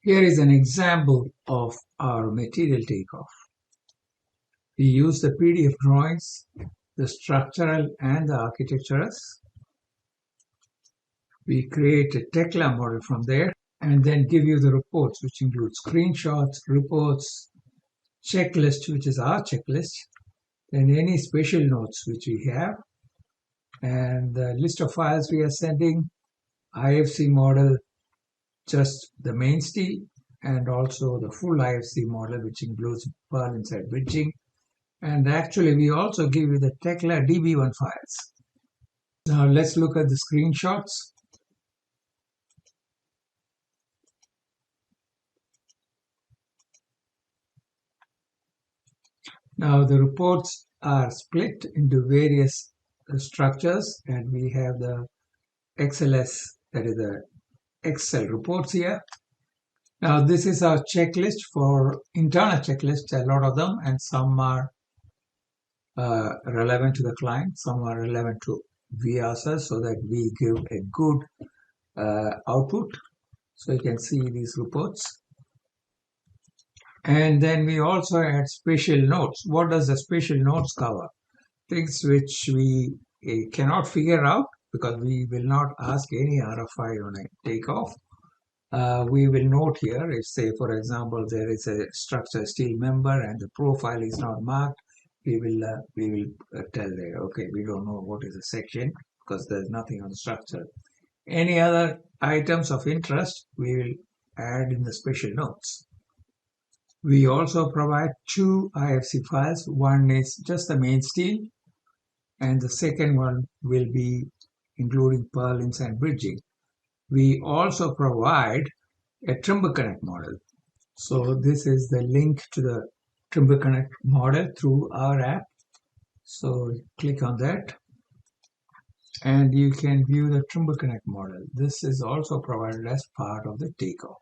Here is an example of our material takeoff. We use the PDF drawings, the structural and the architecturals. We create a Tekla model from there and then give you the reports, which include screenshots, reports, checklist, which is our checklist, and any special notes which we have, and the list of files we are sending, IFC model, just the main steel, and also the full IFC model, which includes Purlin inside bridging. And actually, we also give you the Tekla DB1 files. Now let's look at the screenshots. Now the reports are split into various structures, and we have the XLS, that is the Excel reports here. Now this is our checklist for internal checklists, a lot of them, and some are relevant to the client, some are relevant to VRSers, so that we give a good output. So you can see these reports. And then we also add special notes. What does the special notes cover? Things which we cannot figure out because we will not ask any RFI on a takeoff. We will note here, if say for example there is a structure steel member and the profile is not marked, we will tell there, okay, we don't know what is the section because there's nothing on the structure. Any other items of interest we will add in the special notes. We also provide two IFC files. One is just the main steel, and the second one will be including purlins and bridging. We also provide a trimble connect model. So this is the link to the trimble connect model through our app. So click on that and you can view the trimble connect model. This is also provided as part of the takeoff.